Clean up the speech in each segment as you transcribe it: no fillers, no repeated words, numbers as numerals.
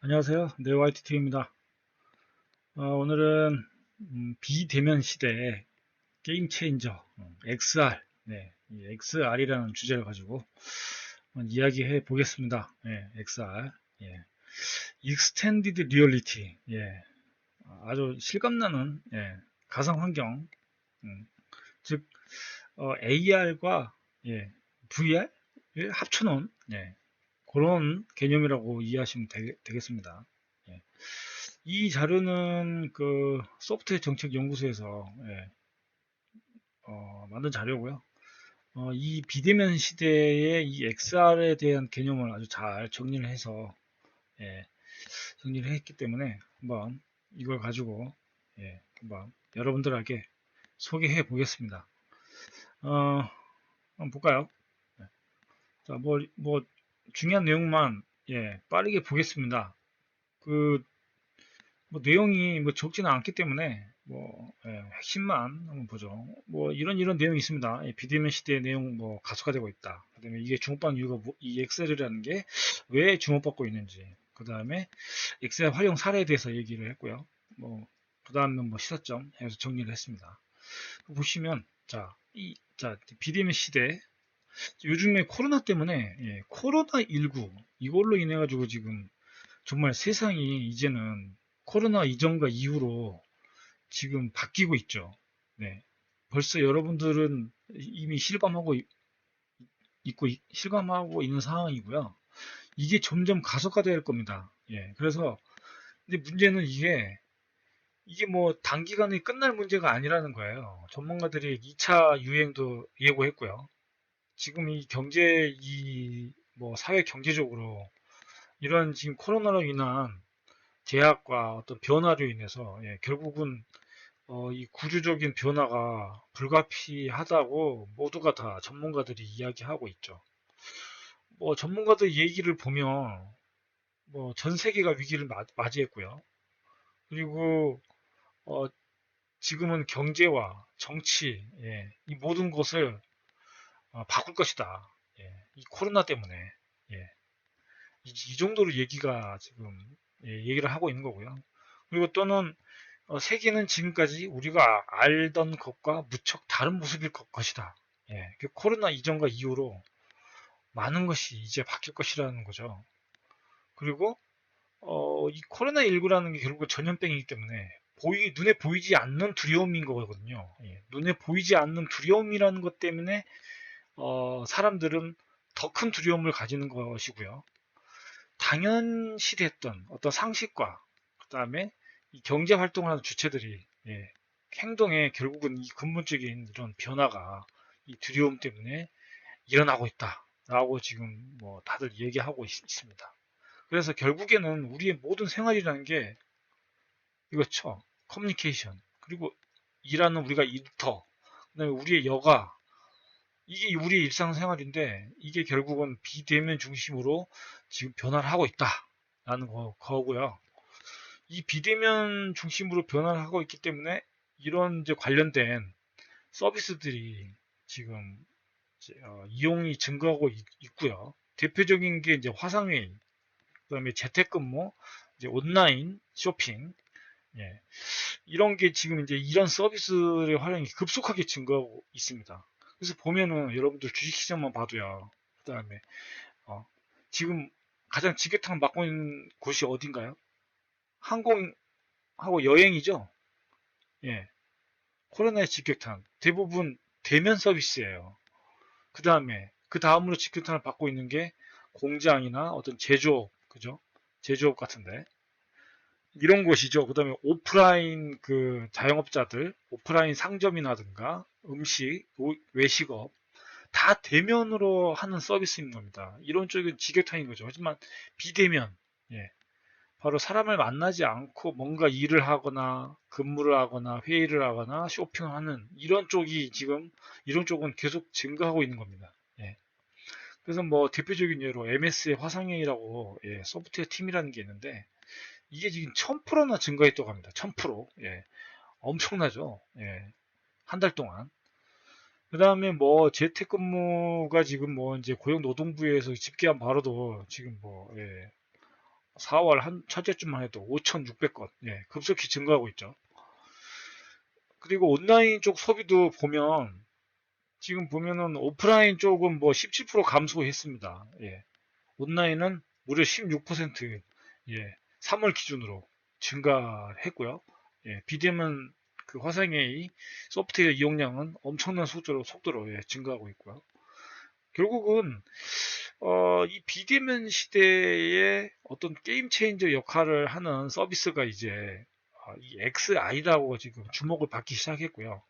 안녕하세요. 네오ITT입니다. 오늘은 비대면 시대의 게임 체인저 XR, 이 XR이라는 주제를 가지고 한번 이야기해 보겠습니다. XR, 예, Extended Reality, 아주 실감나는 가상 환경, 즉 AR과 VR을 합쳐놓은 그런 개념이라고 이해하시면 되겠습니다. 예. 이 자료는 그 소프트웨어 정책 연구소에서 만든 자료고요. 이 비대면 시대의 이 XR에 대한 개념을 아주 잘 정리를 해서 예, 정리를 했기 때문에 한번 이걸 가지고 한번 여러분들에게 소개해 보겠습니다. 한번 볼까요? 네. 자, 뭐 중요한 내용만 빠르게 보겠습니다. 그 뭐 내용이 뭐 적지는 않기 때문에 핵심만 한번 보죠. 뭐 이런 내용이 있습니다. 비대면 시대의 내용 뭐 가속화되고 있다. 그다음에 이게 주목받는 이유가 이 엑셀이라는 게 왜 주목받고 있는지. 그다음에 엑셀 활용 사례에 대해서 얘기를 했고요. 뭐 그다음에 뭐 시사점 해서 정리를 했습니다. 보시면 자 비대면 시대 요즘에 코로나 때문에 코로나19 이걸로 인해 가지고 지금 정말 세상이 이제는 코로나 이전과 이후로 지금 바뀌고 있죠. 네. 벌써 여러분들은 이미 실감하고 있는 상황이고요. 이게 점점 가속화될 겁니다. 그래서 근데 문제는 이게 뭐 단기간에 끝날 문제가 아니라는 거예요. 전문가들이 2차 유행도 예고했고요. 지금 이 경제 이 뭐 사회 경제적으로 이런 지금 코로나로 인한 제약과 어떤 변화로 인해서 결국은 이 구조적인 변화가 불가피하다고 모두가 다 전문가들이 이야기하고 있죠. 뭐 전문가들 얘기를 보면 뭐 전 세계가 위기를 맞이했고요. 그리고 어, 지금은 경제와 정치, 이 모든 것을 바꿀 것이다. 이 코로나 때문에 이 정도로 얘기가 지금 얘기를 하고 있는 거고요. 그리고 또는 세계는 지금까지 우리가 알던 것과 무척 다른 모습일 것이다. 그 코로나 이전과 이후로 많은 것이 이제 바뀔 것이라는 거죠. 그리고 이 코로나19라는 게 결국 전염병이기 때문에 눈에 보이지 않는 두려움인 거거든요. 눈에 보이지 않는 두려움이라는 것 때문에 사람들은 더 큰 두려움을 가지는 것이고요. 당연시됐던 어떤 상식과 그다음에 이 경제 활동을 하는 주체들이 행동에 결국은 이 근본적인 이런 변화가 이 두려움 때문에 일어나고 있다라고 지금 뭐 다들 얘기하고 있습니다. 그래서 결국에는 우리의 모든 생활이라는 게 이거죠. 커뮤니케이션 그리고 일하는 우리가 일터 그다음에 우리의 여가 이게 우리의 일상생활인데 이게 결국은 비대면 중심으로 지금 변화를 하고 있다라는 거고요. 이 비대면 중심으로 변화를 하고 있기 때문에 이런 이제 관련된 서비스들이 지금 이제 이용이 증가하고 있고요. 대표적인 게 이제 화상회의, 그다음에 재택근무, 이제 온라인 쇼핑, 예, 이런 게 지금 이제 이런 서비스의 활용이 급속하게 증가하고 있습니다. 그래서 보면은 여러분들 주식시장만 봐도요. 그다음에 어, 지금 가장 지배탕을 맡고 있는 곳이 어딘가요? 항공하고 여행이죠. 예, 코로나의 직격탄 대부분 대면 서비스예요. 그 다음으로 직격탄을 받고 있는 게 공장이나 어떤 제조업, 그죠? 제조업 같은데 이런 곳이죠. 그 다음에 오프라인 그 자영업자들, 오프라인 상점이라든가 음식, 외식업 다 대면으로 하는 서비스인 겁니다. 이런 쪽은 직격탄인 거죠. 하지만 비대면, 예, 바로 사람을 만나지 않고 뭔가 일을 하거나 근무를 하거나 회의를 하거나 쇼핑을 하는 이런 쪽은 계속 증가하고 있는 겁니다. 그래서 뭐 대표적인 예로 MS의 화상회의라고 소프트웨어 팀이라는 게 있는데 이게 지금 1000%나 증가했다고 합니다. 1000%. 엄청나죠. 한 달 동안. 그 다음에 뭐 재택근무가 지금 뭐 이제 고용노동부에서 집계한 바로도 지금 뭐 4월 한 첫째 주만 해도 5,600건 예, 급속히 증가하고 있죠. 그리고 온라인 쪽 소비도 보면 지금 보면은 오프라인 쪽은 뭐 17% 감소했습니다. 예. 온라인은 무려 16% 예, 3월 기준으로 증가했고요. 예, BDM은 그 화상회의 소프트웨어 이용량은 엄청난 속도로 예, 증가하고 있고요. 결국은 이 비대면 시대에 어떤 게임 체인저 역할을 하는 서비스가 이제 이 XI라고 지금 주목을 받기 시작했고요.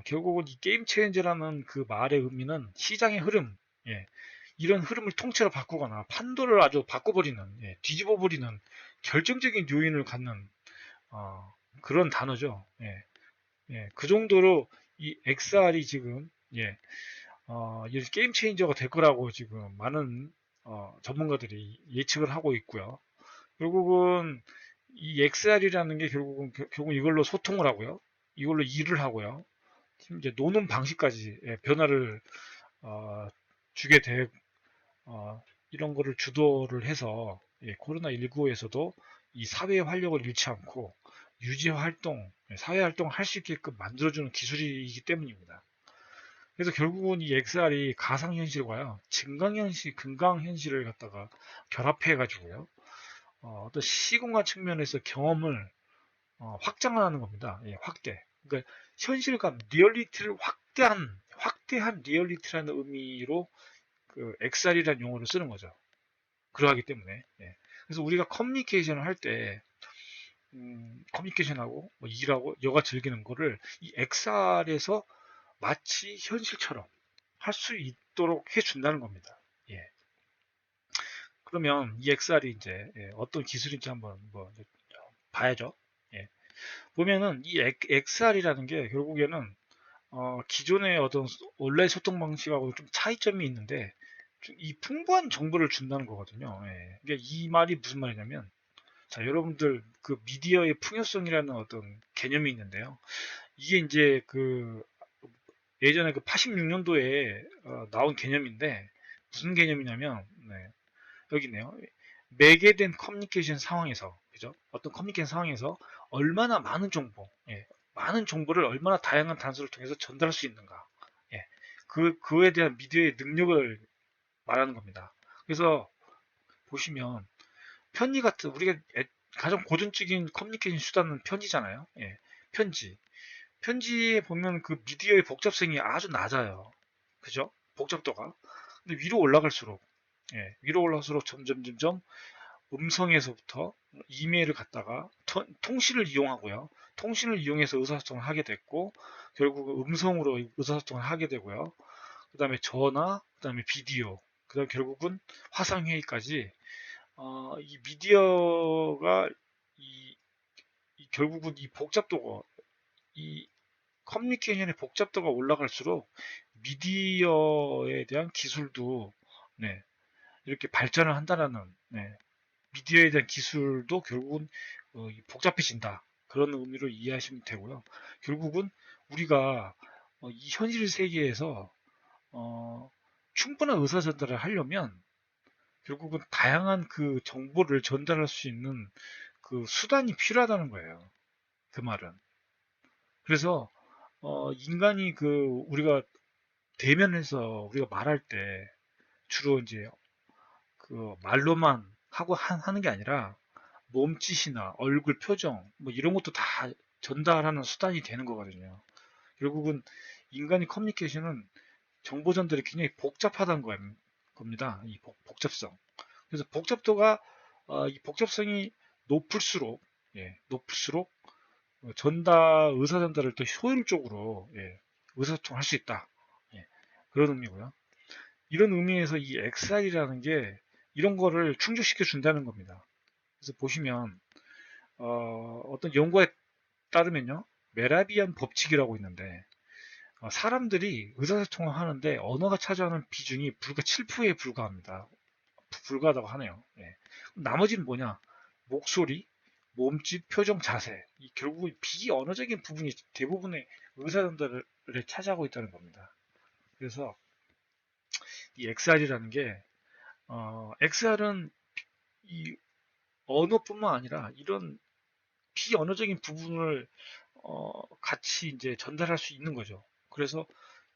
결국은 이 게임 체인저라는 그 말의 의미는 시장의 흐름, 예, 이런 흐름을 통째로 바꾸거나 판도를 아주 바꿔버리는, 예, 뒤집어버리는 결정적인 요인을 갖는 그런 단어죠. 예, 예, 그 정도로 이 XR이 지금 예, 이 게임 체인저가 될 거라고 지금 많은 전문가들이 예측을 하고 있고요. 결국은 이 XR이라는 게 결국 이걸로 소통을 하고요. 이걸로 일을 하고요. 이제 노는 방식까지 예, 변화를 어, 주게 되 이런 거를 주도를 해서 예, 코로나19에서도 이 사회의 활력을 잃지 않고 유지 활동, 예, 사회 활동을 할 수 있게끔 만들어주는 기술이기 때문입니다. 그래서 결국은 이 XR이 가상현실과요, 증강현실, 금강현실을 갖다가 결합해가지고요, 어떤 시공간 측면에서 경험을 확장하는 겁니다. 예, 확대. 그러니까 현실감, 리얼리티를 확대한 리얼리티라는 의미로 그 XR이라는 용어를 쓰는 거죠. 그러하기 때문에. 예. 그래서 우리가 커뮤니케이션을 할 때, 커뮤니케이션하고 뭐 일하고 여가 즐기는 거를 이 XR에서 마치 현실처럼 할 수 있도록 해준다는 겁니다. 예. 그러면 이 XR이 이제 예, 어떤 기술인지 한번 뭐 봐야죠. 예. 보면은 이 XR이라는 게 결국에는 기존의 어떤 온라인 소통 방식하고 좀 차이점이 있는데 이 풍부한 정보를 준다는 거거든요. 예. 그러니까 이 말이 무슨 말이냐면 자 여러분들 그 미디어의 풍요성이라는 어떤 개념이 있는데요. 이게 이제 그 예전에 그 86년도에 나온 개념인데 무슨 개념이냐면 네, 여기 있네요. 매개된 커뮤니케이션 상황에서 그죠? 어떤 커뮤니케이션 상황에서 얼마나 많은 정보, 예, 많은 정보를 얼마나 다양한 단서를 통해서 전달할 수 있는가, 예, 그에 대한 미디어의 능력을 말하는 겁니다. 그래서 보시면 편지 같은 우리가 가장 고전적인 커뮤니케이션 수단은 편지잖아요. 예, 편지. 편지에 보면 그 미디어의 복잡성이 아주 낮아요. 그죠? 복잡도가. 근데 위로 올라갈수록, 예, 위로 올라갈수록 점점 음성에서부터 이메일을 갖다가 통신을 이용하고요. 통신을 이용해서 의사소통을 하게 됐고, 결국 음성으로 의사소통을 하게 되고요. 그 다음에 전화, 그 다음에 비디오, 그 다음에 결국은 화상회의까지, 이 미디어가 이, 결국은 이 복잡도가, 이 커뮤니케이션의 복잡도가 올라갈수록 미디어에 대한 기술도 네, 이렇게 발전을 한다라는 네, 미디어에 대한 기술도 결국은 복잡해진다. 그런 의미로 이해하시면 되고요. 결국은 우리가 이 현실 세계에서 충분한 의사 전달을 하려면 결국은 다양한 그 정보를 전달할 수 있는 그 수단이 필요하다는 거예요. 그 말은. 그래서 인간이 그 우리가 대면해서 우리가 말할 때 주로 이제 그 말로만 하는 게 아니라 몸짓이나 얼굴 표정 뭐 이런 것도 다 전달하는 수단이 되는 거거든요. 결국은 인간의 커뮤니케이션은 정보 전달이 굉장히 복잡하다는 겁니다. 이 복잡성. 그래서 이 복잡성이 높을수록 예, 높을수록 의사 전달을 더 효율적으로 예, 의사소통할 수 있다. 예, 그런 의미고요. 이런 의미에서 이 XR이라는 게 이런 거를 충족시켜 준다는 겁니다. 그래서 보시면 떤 연구에 따르면요, 메라비안 법칙이라고 있는데 사람들이 의사소통을 하는데 언어가 차지하는 비중이 불과 7%에 불과합니다. 불과하다고 하네요. 예. 나머지는 뭐냐? 목소리, 몸짓, 표정, 자세. 결국은 비언어적인 부분이 대부분의 의사전달을 차지하고 있다는 겁니다. 그래서 이 XR이라는 게 XR은 이 언어뿐만 아니라 이런 비언어적인 부분을 같이 이제 전달할 수 있는 거죠. 그래서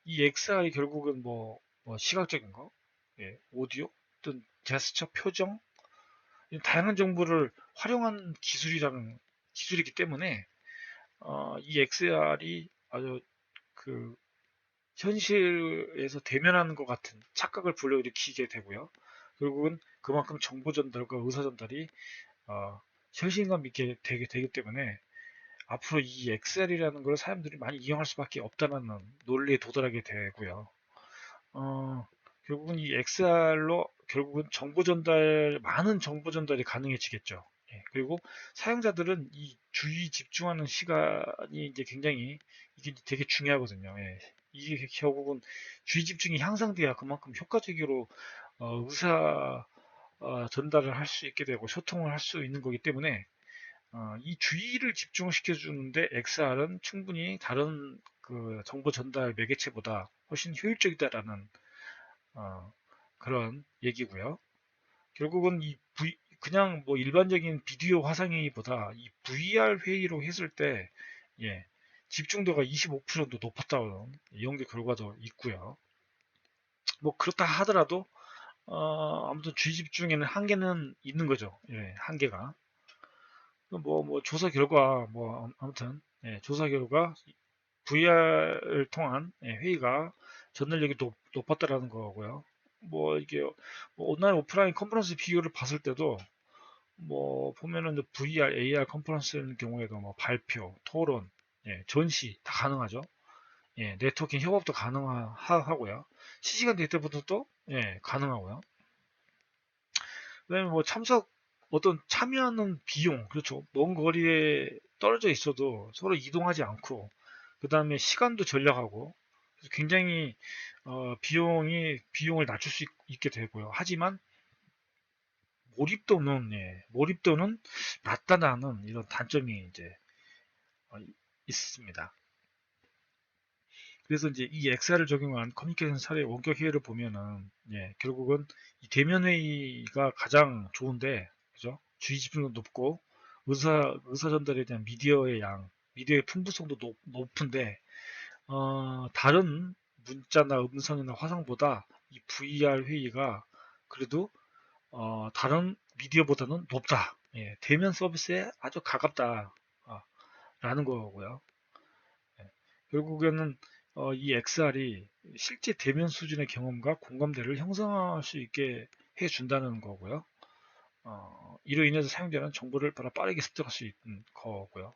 이 XR이 결국은 뭐 시각적인 거, 예, 오디오, 또는 제스처, 표정, 다양한 정보를 활용한 기술이기 때문에 이 XR이 아주 그 현실에서 대면하는 것 같은 착각을 불러일으키게 되고요. 결국은 그만큼 정보 전달과 의사 전달이 현실감 있게 되기 때문에 앞으로 이 XR이라는 걸 사람들이 많이 이용할 수밖에 없다는 논리에 도달하게 되고요. 결국은 이 XR로 결국은 많은 정보 전달이 가능해지겠죠. 예, 그리고 사용자들은 이 주의 집중하는 시간이 이제 굉장히 이게 되게 중요하거든요. 예, 이게 결국은 주의 집중이 향상돼야 그만큼 효과적으로 의사 전달을 할 수 있게 되고 소통을 할 수 있는 거기 때문에 이 주의를 집중시켜 주는데 XR은 충분히 다른 그 정보 전달 매개체보다 훨씬 효율적이다라는 그런 얘기고요. 결국은 그냥 뭐 일반적인 비디오 화상회의보다 이 VR 회의로 했을 때 예, 집중도가 25% 정도 높았다는 연구 결과도 있고요. 뭐 그렇다 하더라도 아무튼 주의 집중에는 한계는 있는 거죠. 예, 한계가. 뭐 조사 결과 아무튼 예, 조사 결과 VR을 통한 예, 회의가 전달력이 높았다라는 거고요. 뭐 이게 뭐 온라인 오프라인 컨퍼런스 비교를 봤을 때도 뭐 보면은 VR, AR 컨퍼런스의 경우에도 뭐 발표, 토론, 예, 전시 다 가능하죠. 예, 네트워킹 협업도 가능하고요. 실시간 데이터부터도 예, 가능하고요. 그다음에 뭐 어떤 참여하는 비용, 그렇죠. 먼 거리에 떨어져 있어도 서로 이동하지 않고, 그 다음에 시간도 절약하고, 굉장히 비용을 낮출 수 있게 되고요. 하지만 몰입도는 낮다라는 이런 단점이 이제 어, 있습니다. 그래서 이제 이 XR을 적용한 커뮤니케이션 사례 원격 회의를 보면은 예, 결국은 이 대면 회의가 가장 좋은데 그죠? 주의 집중도 높고 의사 전달에 대한 미디어의 풍부성도 높은데 다른 문자나 음성이나 화상보다 이 VR 회의가 그래도 다른 미디어보다는 높다. 예, 대면 서비스에 아주 가깝다. 라는 거고요. 예, 결국에는 이 XR이 실제 대면 수준의 경험과 공감대를 형성할 수 있게 해준다는 거고요. 이로 인해서 사용자는 정보를 빠르게 습득할 수 있는 거고요.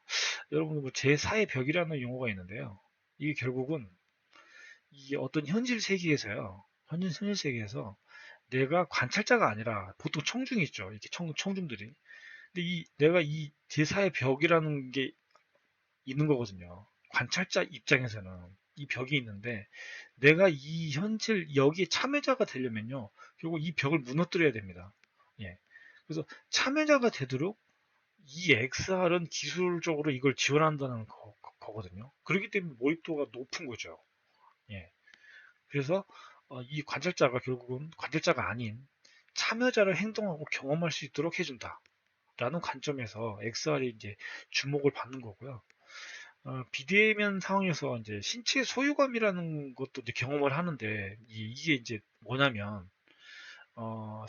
여러분, 뭐 제4의 벽이라는 용어가 있는데요. 이게 결국은 이 어떤 현실 세계에서 내가 관찰자가 아니라 보통 청중이 있죠. 이렇게 청중들이. 근데 내가 이 제4의 벽이라는 게 있는 거거든요. 관찰자 입장에서는 이 벽이 있는데 내가 이 현실 여기에 참여자가 되려면요. 결국 이 벽을 무너뜨려야 됩니다. 예. 그래서 참여자가 되도록 이 XR은 기술적으로 이걸 지원한다는 거거든요. 그렇기 때문에 몰입도가 높은 거죠. 예. 그래서 이 관찰자가 결국은 관찰자가 아닌 참여자를 행동하고 경험할 수 있도록 해준다. 라는 관점에서 XR이 이제 주목을 받는 거고요. 비대면 상황에서 이제 신체 소유감이라는 것도 이제 경험을 하는데 이게 이제 뭐냐면 어,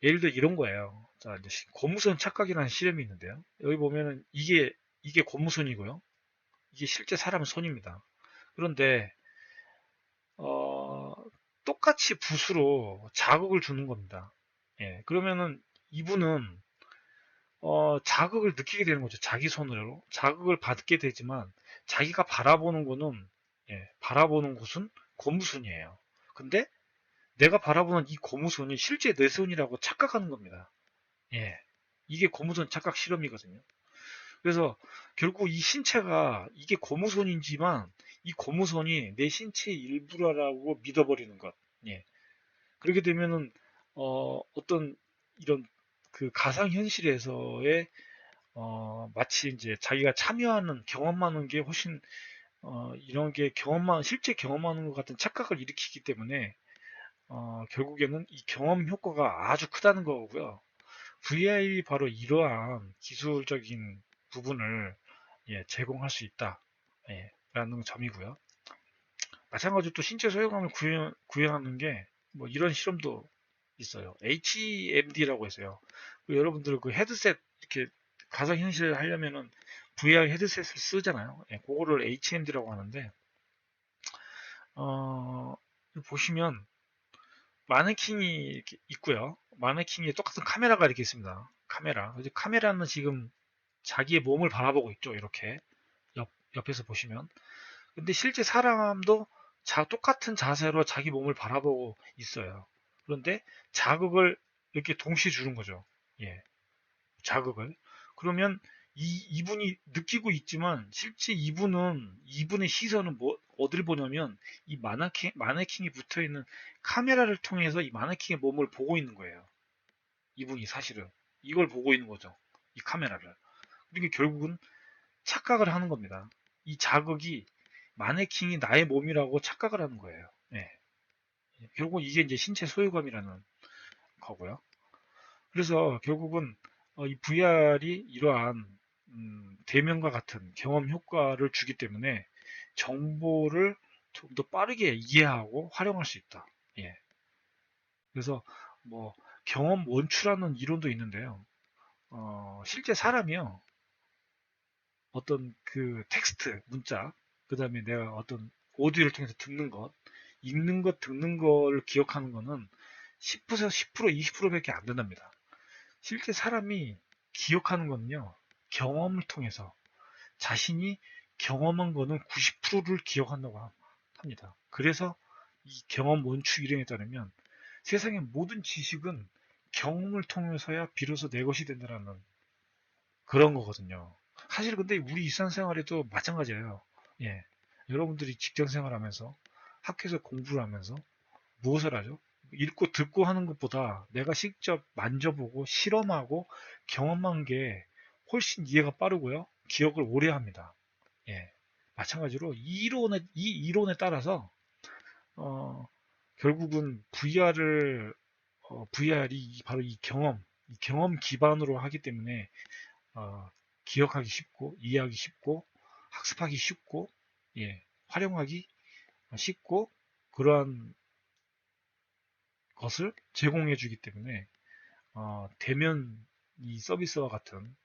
예를 들어 이런 거예요. 자, 이제 고무선 착각이라는 실험이 있는데요. 여기 보면은 이게 고무선이고요. 이게 실제 사람 손입니다. 그런데 어, 똑같이 붓으로 자극을 주는 겁니다. 예, 그러면은 이분은 자극을 느끼게 되는 거죠. 자기 손으로 자극을 받게 되지만 자기가 바라보는 거는 바라보는 곳은 고무선이에요. 근데 내가 바라보는 이 고무선이 실제 내 손이라고 착각하는 겁니다. 예, 이게 고무선 착각 실험이거든요. 그래서 결국 이 신체가 이게 고무선이지만 이 고무선이 내 신체의 일부라고 믿어버리는 것. 예. 그렇게 되면은 어떤 이런 그 가상 현실에서의 마치 이제 자기가 참여하는 경험하는 게 훨씬 이런 게 실제 경험하는 것 같은 착각을 일으키기 때문에 결국에는 이 경험 효과가 아주 크다는 거고요. VR이 바로 이러한 기술적인 부분을 제공할 수 있다. 라는 점이고요. 마찬가지로 또 신체 소유감을 구현하는 게 뭐 이런 실험도 있어요. HMD라고 했어요. 여러분들 그 헤드셋 이렇게 가상현실 하려면은 VR 헤드셋을 쓰잖아요. 그거를 HMD라고 하는데 어, 보시면 마네킹이 이렇게 있고요. 마네킹에 똑같은 카메라가 이렇게 있습니다. 카메라. 이제 카메라는 지금 자기의 몸을 바라보고 있죠. 이렇게 옆에서 보시면. 근데 실제 사람도 똑같은 자세로 자기 몸을 바라보고 있어요. 그런데 자극을 이렇게 동시에 주는 거죠. 예, 자극을. 그러면 이분이 느끼고 있지만 실제 이분의 시선은 어딜 보냐면 이 마네킹이 붙어 있는 카메라를 통해서 이 마네킹의 몸을 보고 있는 거예요. 이분이 사실은 이걸 보고 있는 거죠. 이 카메라를. 그러니까 결국은 착각을 하는 겁니다. 이 자극이 마네킹이 나의 몸이라고 착각을 하는 거예요. 예. 결국 이게 이제 신체 소유감이라는 거고요. 그래서 결국은 이 VR이 이러한 대면과 같은 경험 효과를 주기 때문에 정보를 좀 더 빠르게 이해하고 활용할 수 있다. 예. 그래서 뭐 경험 원추라는 이론도 있는데요. 실제 사람이요. 어떤 그 텍스트, 문자, 그 다음에 내가 어떤 오디오를 통해서 듣는 것, 읽는 것, 듣는 거를 기억하는 거는 10%, 10%, 20%밖에 안 된답니다. 실제 사람이 기억하는 거는요, 경험을 통해서 자신이 경험한 거는 90%를 기억한다고 합니다. 그래서 이 경험 원추 이론에 따르면 세상의 모든 지식은 경험을 통해서야 비로소 내 것이 된다는 그런 거거든요. 사실 근데 우리 일상생활에도 마찬가지예요. 예. 여러분들이 직장 생활하면서 학교에서 공부를 하면서 무엇을 하죠? 읽고 듣고 하는 것보다 내가 직접 만져보고 실험하고 경험한 게 훨씬 이해가 빠르고요. 기억을 오래 합니다. 예. 마찬가지로 이 이론에 따라서 어, 결국은 VR이 바로 이 경험 기반으로 하기 때문에 어, 기억하기 쉽고 이해하기 쉽고 학습하기 쉽고 활용하기 쉽고 그러한 것을 제공해 주기 때문에 대면 이 서비스와 같은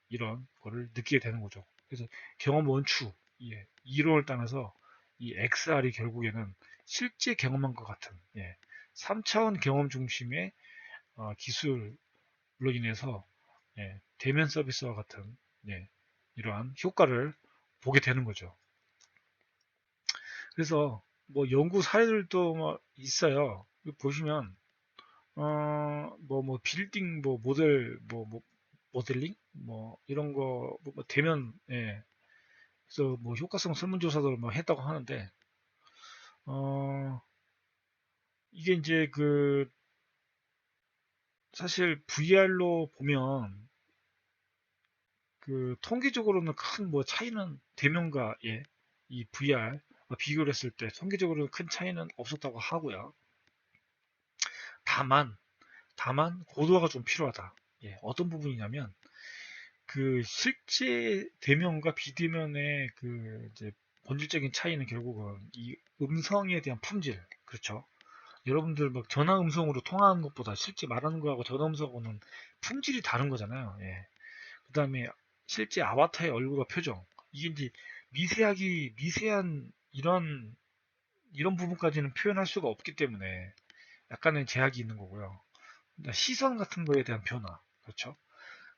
이런 거를 느끼게 되는 거죠. 그래서 경험 원추 이론을 따라서 이 XR이 결국에는 실제 경험한 것 같은 3차원 경험 중심의 기술로 인해서 대면 서비스와 같은 이러한 효과를 보게 되는 거죠. 그래서 뭐 연구 사례들도 뭐 있어요. 보시면 뭐 빌딩 모델링 이런 거 대면 그래서 뭐 효과성 설문조사도 뭐 했다고 하는데 어 이게 이제 그 사실 VR로 보면 그 통계적으로는 큰 뭐 차이는 대면과 이 VR 비교를 했을 때 통계적으로 큰 차이는 없었다고 하고요. 다만 고도화가 좀 필요하다. 어떤 부분이냐면 그 실제 대면과 비대면의 그 이제 본질적인 차이는 결국은 이 음성에 대한 품질, 그렇죠? 여러분들 막 전화 음성으로 통화하는 것보다 실제 말하는 거하고 전화 음성하고는 품질이 다른 거잖아요. 그다음에 실제 아바타의 얼굴과 표정, 이게 이제 미세한 이런 부분까지는 표현할 수가 없기 때문에 약간의 제약이 있는 거고요. 시선 같은 거에 대한 변화, 그렇죠?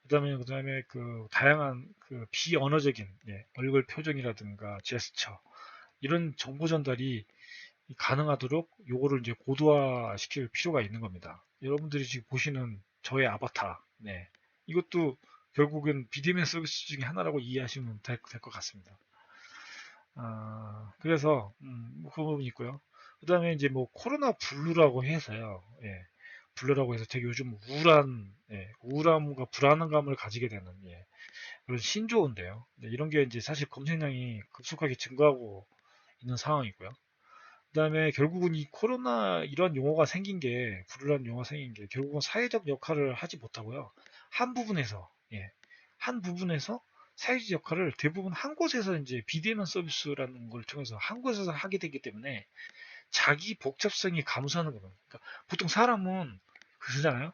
그다음에 그 다양한 그 비언어적인 얼굴 표정이라든가 제스처 이런 정보 전달이 가능하도록 요거를 이제 고도화 시킬 필요가 있는 겁니다. 여러분들이 지금 보시는 저의 아바타, 이것도 결국은 비대면 서비스 중에 하나라고 이해하시면 될 것 같습니다. 그래서 그 부분이 있고요. 그다음에 이제 뭐 코로나 블루라고 해서요. 블루라고 해서 되게 요즘 우울함과 불안감을 가지게 되는 그런 신조어인데요. 이런 게 이제 사실 검색량이 급속하게 증가하고 있는 상황이고요. 그다음에 결국은 이 코로나 이런 용어가 생긴 게 블루라는 용어가 생긴 게 결국은 사회적 역할을 하지 못하고요. 한 부분에서, 예, 한 부분에서 사회적 역할을 대부분 한 곳에서 이제 비대면 서비스라는 걸 통해서 한 곳에서 하게 되기 때문에 자기 복잡성이 감소하는 거예요. 그러니까 보통 사람은 그러잖아요.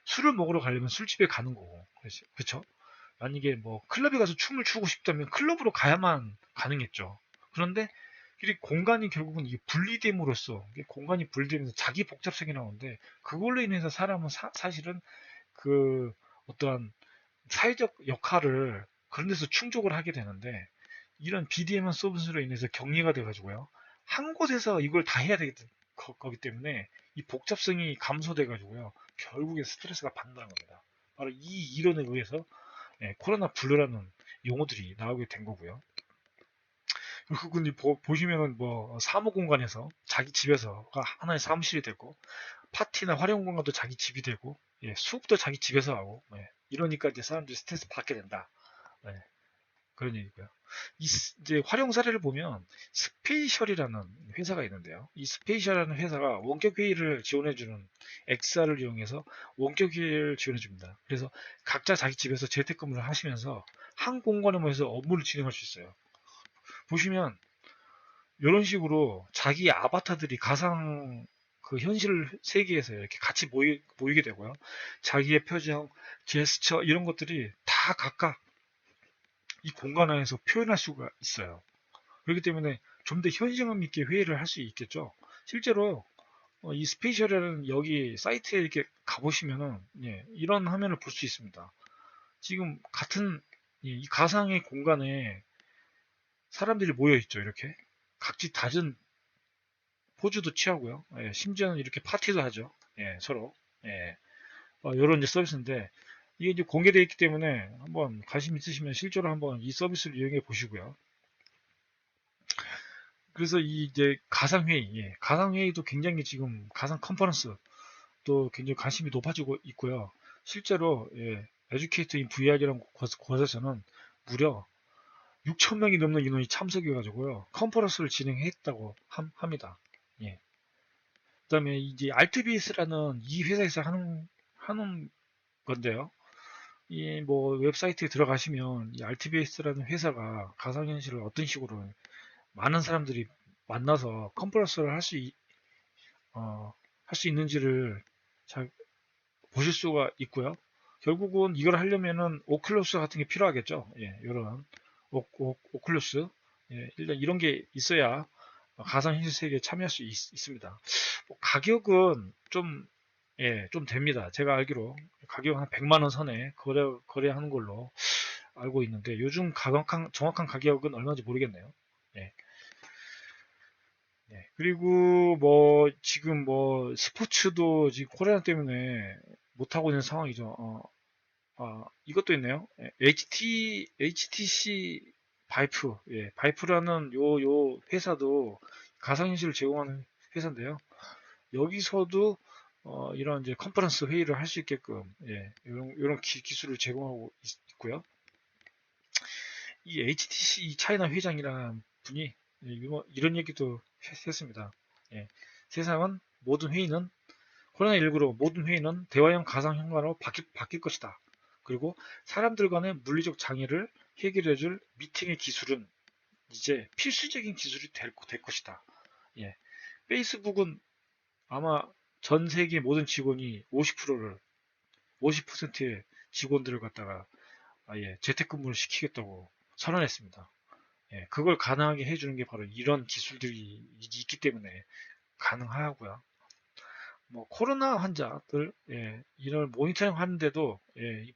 술을 먹으러 가려면 술집에 가는 거고, 그렇죠? 만약에 뭐 클럽에 가서 춤을 추고 싶다면 클럽으로 가야만 가능했죠. 그런데 이 공간이 결국은 이게 분리됨으로써 이게 공간이 분리되면서 자기 복잡성이 나오는데 그걸로 인해서 사람은 사실은 그 어떠한 사회적 역할을 그런 데서 충족을 하게 되는데 이런 BDM한 서비스로 인해서 격리가 돼가지고요. 한 곳에서 이걸 다 해야 되기 거기 때문에 이 복잡성이 감소돼가지고요. 결국에 스트레스가 받는다는 겁니다. 바로 이 이론에 의해서 코로나 블루라는 용어들이 나오게 된 거고요. 그리고 보시면은 뭐 사무 공간에서 자기 집에서가 하나의 사무실이 되고 파티나 활용 공간도 자기 집이 되고 수업도 자기 집에서 하고 이러니까 이제 사람들이 스트레스 받게 된다. 네, 그런 얘기고요. 이제 활용 사례를 보면 스페이셜이라는 회사가 있는데요. 이 스페이셜이라는 회사가 원격 회의를 지원해주는 XR을 이용해서 원격 회의를 지원해줍니다. 그래서 각자 자기 집에서 재택근무를 하시면서 한 공간에 모여서 업무를 진행할 수 있어요. 보시면 이런 식으로 자기 아바타들이 가상 그 현실 세계에서 이렇게 같이 모이게 되고요. 자기의 표정, 제스처 이런 것들이 다 각각 이 공간 안에서 표현할 수가 있어요. 그렇기 때문에 좀 더 현실감 있게 회의를 할 수 있겠죠. 실제로 이 스페이셜이라는 여기 사이트에 이렇게 가보시면은 이런 화면을 볼 수 있습니다. 지금 같은 이 가상의 공간에 사람들이 모여 있죠. 이렇게 각지 다른 포즈도 취하고요. 심지어는 이렇게 파티도 하죠. 서로. 이런 이제 서비스인데 이게 이제 공개되어 있기 때문에 한번 관심 있으시면 실제로 한번 이 서비스를 이용해 보시고요. 그래서 이 이제 가상회의, 가상회의도 굉장히 지금 가상 컨퍼런스 또 굉장히 관심이 높아지고 있고요. 실제로 에듀케이터 인 VR이라는 곳에서는 무려 6천 명이 넘는 인원이 참석해가지고요. 컨퍼런스를 진행했다고 합니다. 예. 그다음에 이제 RTBS라는 이 회사에서 하는 건데요. 이 뭐 웹사이트에 들어가시면 이 RTBS라는 회사가 가상현실을 어떤 식으로 많은 사람들이 만나서 컨퍼런스를 할 수 있는지를 잘 보실 수가 있고요. 결국은 이걸 하려면은 오클러스 같은 게 필요하겠죠. 이런 오클러스 일단 이런 게 있어야 가상현실 세계에 참여할 수 있습니다. 뭐 가격은 좀 됩니다. 제가 알기로 가격 한 100만 원 선에 거래하는 걸로 알고 있는데 요즘 정확한 가격은 얼마인지 모르겠네요. 예. 그리고 뭐 지금 뭐 스포츠도 지금 코로나 때문에 못 하고 있는 상황이죠. 이것도 있네요. HTC 바이프, 바이프라는 요 회사도 가상현실을 제공하는 회사인데요. 여기서도 이런 이제 컨퍼런스 회의를 할 수 있게끔 이런 기술을 제공하고 있고요. 이 HTC 차이나 회장이라는 분이 이런 얘기도 했습니다. 세상은 모든 회의는 코로나19로 모든 회의는 대화형 가상 현관으로 바뀔 것이다. 그리고 사람들 간의 물리적 장애를 해결해줄 미팅의 기술은 이제 필수적인 기술이 될 것이다. 페이스북은 아마 전 세계 모든 직원이 50%의 직원들을 갖다가 아예 재택근무를 시키겠다고 선언했습니다. 그걸 가능하게 해주는 게 바로 이런 기술들이 있기 때문에 가능하고요. 뭐 코로나 환자들 이런 모니터링 하는데도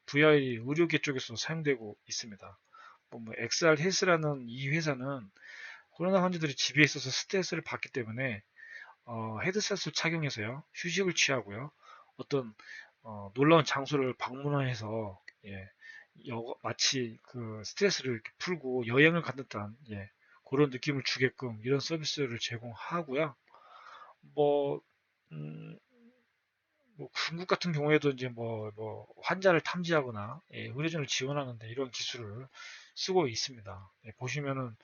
VR이 의료계 쪽에서 사용되고 있습니다. 뭐 XR 헬스라는 이 회사는 코로나 환자들이 집에 있어서 스트레스를 받기 때문에 헤드셋을 착용해서요 휴식을 취하고요 어떤 놀라운 장소를 방문해서 마치 그 스트레스를 이렇게 풀고 여행을 갔는 듯한 그런 느낌을 주게끔 이런 서비스를 제공하고요. 뭐, 음, 뭐 중국 같은 경우에도 이제 뭐 환자를 탐지하거나 의료진을 지원하는데 이런 기술을 쓰고 있습니다. 보시면은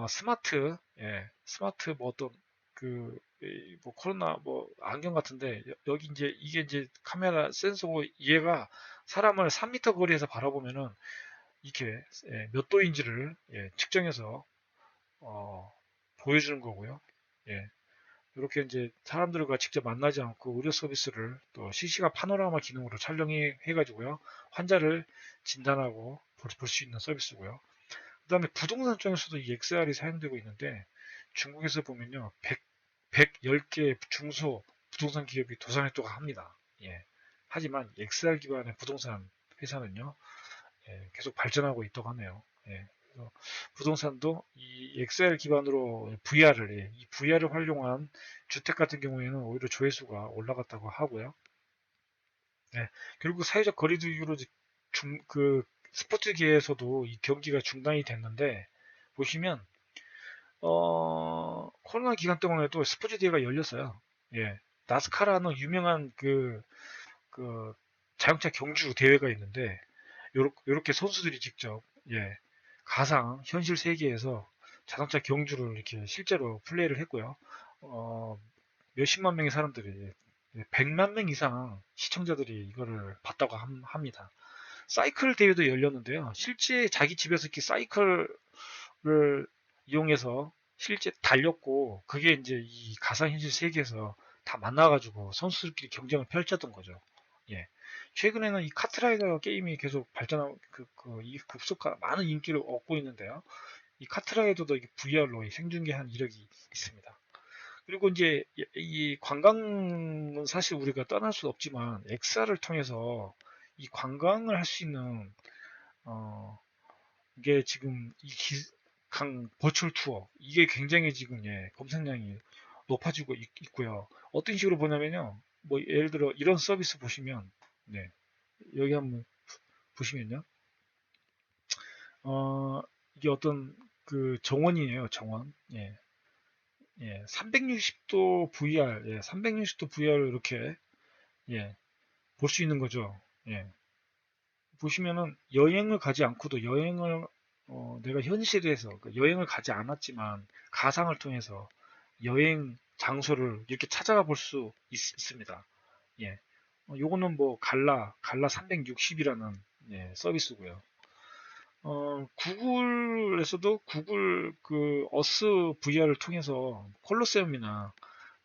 스마트 뭐 어떤 뭐 코로나 뭐 안경 같은데 여기 이제 이게 이제 카메라 센서고 얘가 사람을 3m 거리에서 바라보면은 이렇게 몇 도인지를 측정해서 보여주는 거고요. 예, 이렇게 이제 사람들과 직접 만나지 않고 의료 서비스를 또 실시간 파노라마 기능으로 촬영해 가지고요. 환자를 진단하고 볼 수 있는 서비스고요. 그다음에 부동산 쪽에서도 이 XR이 사용되고 있는데 중국에서 보면요. 110개 중소 부동산 기업이 도산 활동을 합니다. 예. 하지만 XR 기반의 부동산 회사는요. 계속 발전하고 있다고 하네요. 그래서 부동산도 이 XR 기반으로 이 VR을 활용한 주택 같은 경우에는 오히려 조회수가 올라갔다고 하고요. 결국 사회적 거리두기로 스포츠계에서도 이 경기가 중단이 됐는데 보시면 코로나 기간 동안에도 스포츠 대회가 열렸어요. 예. 나스카라는 유명한 그 자동차 경주 대회가 있는데 요렇게 선수들이 직접 가상 현실 세계에서 자동차 경주를 이렇게 실제로 플레이를 했고요. 어, 몇십만 명의 사람들이 100만 명 이상 시청자들이 이거를 봤다고 합니다. 사이클 대회도 열렸는데요. 실제 자기 집에서 이렇게 사이클을 이용해서 실제 달렸고 그게 이제 이 가상현실 세계에서 다 만나가지고 선수들끼리 경쟁을 펼쳤던 거죠. 예. 최근에는 이 카트라이더 게임이 계속 발전하고 이 급속한 많은 인기를 얻고 있는데요. 이 카트라이더도 VR로 생중계한 이력이 있습니다. 그리고 이제 이 관광은 사실 우리가 떠날 수 없지만 XR을 통해서 이 관광을 할 수 있는 어, 이게 지금 강 버추얼 투어 이게 굉장히 지금 검색량이 높아지고 있고요. 어떤 식으로 보냐면요. 뭐 예를 들어 이런 서비스 보시면 네, 여기 한번 보시면요. 어, 이게 어떤 그 정원이에요. 정원. 360도 VR, 360도 VR을 이렇게 볼 수 있는 거죠. 보시면은 여행을 가지 않고도 여행을 내가 현실에서 여행을 가지 않았지만 가상을 통해서 여행 장소를 이렇게 찾아가 볼 수 있습니다. 예. 요거는 뭐 갈라 360이라는 서비스고요. 구글에서도 구글 그 어스 VR을 통해서 콜로세움이나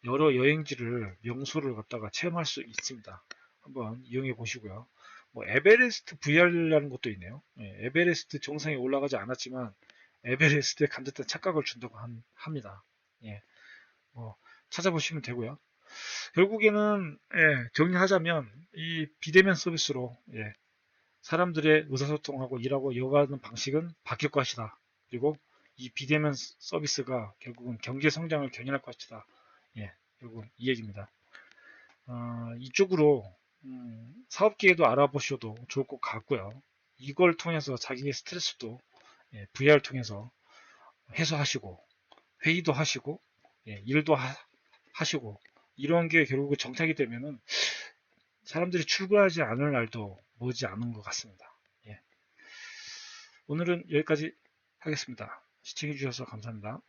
여러 여행지를 명소를 갖다가 체험할 수 있습니다. 한번 이용해 보시고요. 뭐 에베레스트 VR이라는 것도 있네요. 에베레스트 정상에 올라가지 않았지만 에베레스트에 간 듯한 착각을 준다고 합니다. 예, 뭐 찾아보시면 되고요. 결국에는 정리하자면 이 비대면 서비스로 사람들의 의사소통하고 일하고 이어가는 방식은 바뀔 것이다. 그리고 이 비대면 서비스가 결국은 경제 성장을 견인할 것이다. 결국은 이 얘기입니다. 이쪽으로 사업 기회도 알아보셔도 좋을 것 같고요. 이걸 통해서 자기의 스트레스도 VR을 통해서 해소하시고 회의도 하시고 일도 하시고 이런 게 결국 정착이 되면은 사람들이 출근하지 않을 날도 머지 않은 것 같습니다. 오늘은 여기까지 하겠습니다. 시청해주셔서 감사합니다.